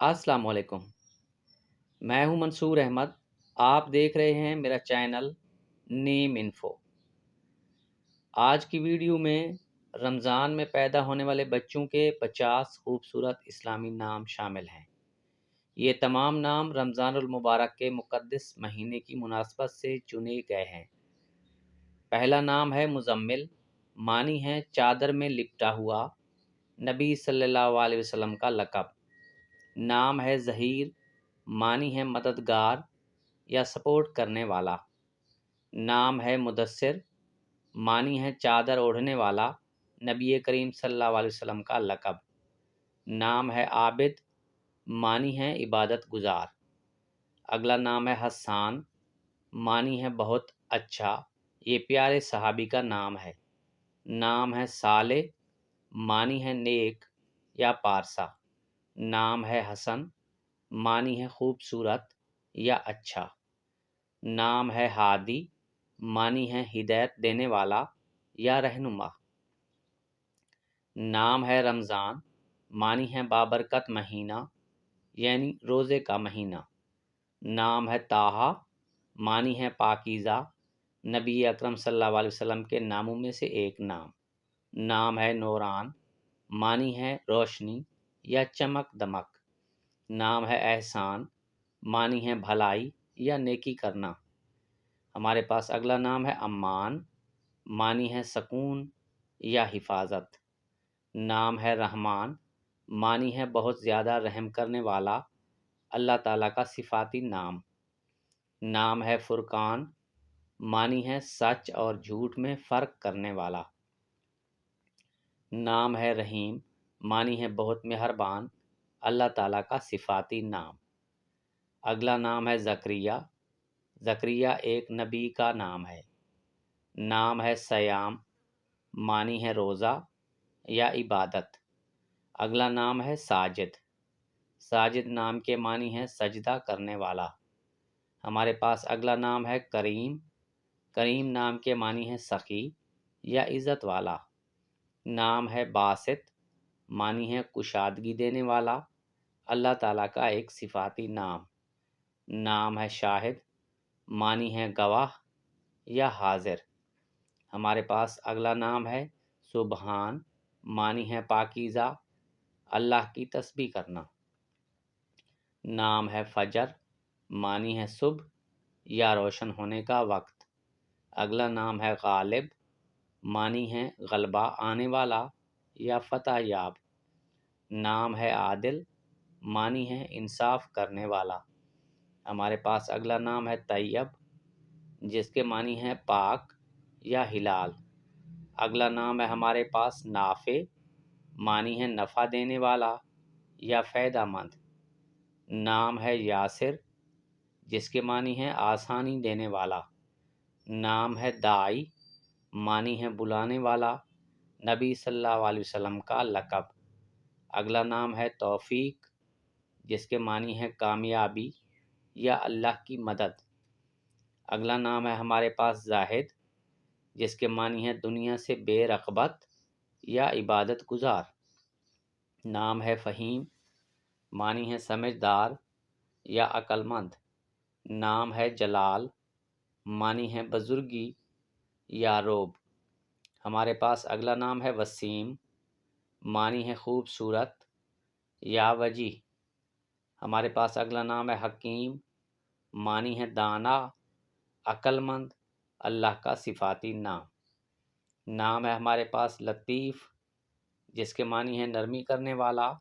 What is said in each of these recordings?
السلام علیکم، میں ہوں منصور احمد۔ آپ دیکھ رہے ہیں میرا چینل نیم انفو۔ آج کی ویڈیو میں رمضان میں پیدا ہونے والے بچوں کے 50 خوبصورت اسلامی نام شامل ہیں۔ یہ تمام نام رمضان المبارک کے مقدس مہینے کی مناسبت سے چنے گئے ہیں۔ پہلا نام ہے مزمل، معنی ہے چادر میں لپٹا ہوا، نبی صلی اللہ علیہ وسلم کا لقب۔ نام ہے ظہیر، معنی ہے مددگار یا سپورٹ کرنے والا۔ نام ہے مدثر، معنی ہے چادر اوڑھنے والا، نبی کریم صلی اللہ علیہ وسلم کا لقب۔ نام ہے عابد، معنی ہے عبادت گزار۔ اگلا نام ہے حسان، معنی ہے بہت اچھا، یہ پیارے صحابی کا نام ہے۔ نام ہے صالح، معنی ہے نیک یا پارسا۔ نام ہے حسن، معنی ہے خوبصورت یا اچھا۔ نام ہے ہادی، معنی ہے ہدایت دینے والا یا رہنما۔ نام ہے رمضان، معنی ہے بابرکت مہینہ یعنی روزے کا مہینہ۔ نام ہے طٰہٰ، معنی ہے پاکیزہ، نبی اکرم صلی اللہ علیہ وسلم کے ناموں میں سے ایک نام۔ نام ہے نوران، معنی ہے روشنی یا چمک دمک۔ نام ہے احسان، معنی ہے بھلائی یا نیکی کرنا۔ ہمارے پاس اگلا نام ہے امان، معنی ہے سکون یا حفاظت۔ نام ہے رحمان، معنی ہے بہت زیادہ رحم کرنے والا، اللہ تعالیٰ کا صفاتی نام۔ نام ہے فرقان، معنی ہے سچ اور جھوٹ میں فرق کرنے والا۔ نام ہے رحیم، معنی ہے بہت مہربان، اللہ تعالیٰ کا صفاتی نام۔ اگلا نام ہے زکریا۔ زکریا ایک نبی کا نام ہے۔ نام ہے سیام، معنی ہے روزہ یا عبادت۔ اگلا نام ہے ساجد۔ ساجد نام کے معنی ہے سجدہ کرنے والا۔ ہمارے پاس اگلا نام ہے کریم۔ کریم نام کے معنی ہے سخی یا عزت والا۔ نام ہے باسط، معنی ہے کشادگی دینے والا، اللہ تعالیٰ کا ایک صفاتی نام۔ نام ہے شاہد، معنی ہے گواہ یا حاضر۔ ہمارے پاس اگلا نام ہے سبحان، معنی ہے پاکیزہ، اللہ کی تسبیح کرنا۔ نام ہے فجر، معنی ہے صبح یا روشن ہونے کا وقت۔ اگلا نام ہے غالب، معنی ہے غلبہ آنے والا یا فتح یاب۔ نام ہے عادل، معنی ہے انصاف کرنے والا۔ ہمارے پاس اگلا نام ہے طیب، جس کے معنی ہے پاک یا ہلال۔ اگلا نام ہے ہمارے پاس نافع، معنی ہے نفع دینے والا یا فائدہ مند۔ نام ہے یاسر، جس کے معنی ہے آسانی دینے والا۔ نام ہے داعی، معنی ہے بلانے والا، نبی صلی اللہ علیہ وسلم کا لقب۔ اگلا نام ہے توفیق، جس کے معنی ہے کامیابی یا اللہ کی مدد۔ اگلا نام ہے ہمارے پاس زاہد، جس کے معنی ہے دنیا سے بے رغبت یا عبادت گزار۔ نام ہے فہیم، معنی ہے سمجھدار یا عقل مند۔ نام ہے جلال، معنی ہے بزرگی یا روب۔ ہمارے پاس اگلا نام ہے وسیم، معنی ہے خوبصورت یا وجیح۔ ہمارے پاس اگلا نام ہے حکیم، معنی ہے دانا، عقل مند، اللہ کا صفاتی نام۔ نام ہے ہمارے پاس لطیف، جس کے معنی ہے نرمی کرنے والا،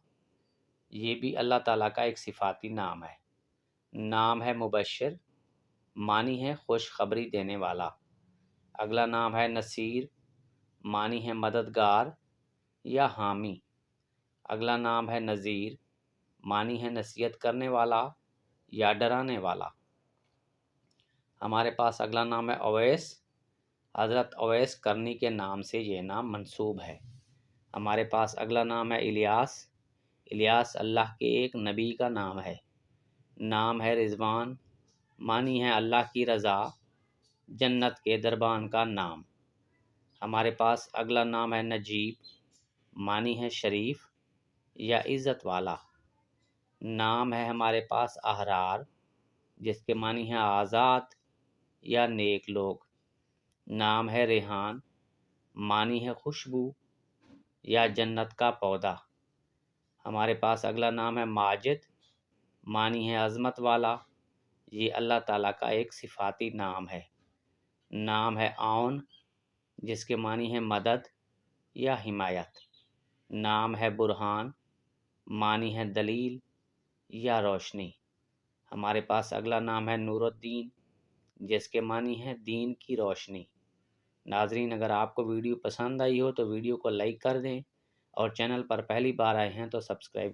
یہ بھی اللہ تعالیٰ کا ایک صفاتی نام ہے۔ نام ہے مبشر، معنی ہے خوشخبری دینے والا۔ اگلا نام ہے نصیر، معنی ہے مددگار یا حامی۔ اگلا نام ہے نذیر، معنی ہے نصیحت کرنے والا یا ڈرانے والا۔ ہمارے پاس اگلا نام ہے اویس۔ حضرت اویس کرنی کے نام سے یہ نام منسوب ہے۔ ہمارے پاس اگلا نام ہے الیاس۔ الیاس اللہ کے ایک نبی کا نام ہے۔ نام ہے رضوان، معنی ہے اللہ کی رضا، جنت کے دربان کا نام۔ ہمارے پاس اگلا نام ہے نجیب، معنی ہے شریف یا عزت والا۔ نام ہے ہمارے پاس احرار، جس کے معنی ہے آزاد یا نیک لوگ۔ نام ہے ریحان، معنی ہے خوشبو یا جنت کا پودا۔ ہمارے پاس اگلا نام ہے ماجد، معنی ہے عظمت والا۔ یہ اللہ تعالیٰ کا ایک صفاتی نام ہے۔ نام ہے عون، جس کے معنی ہے مدد یا حمایت۔ نام ہے برہان، معنی ہے دلیل یا روشنی۔ ہمارے پاس اگلا نام ہے نور الدین، جس کے معنی ہے دین کی روشنی۔ ناظرین، اگر آپ کو ویڈیو پسند آئی ہو تو ویڈیو کو لائک کر دیں، اور چینل پر پہلی بار آئے ہیں تو سبسکرائب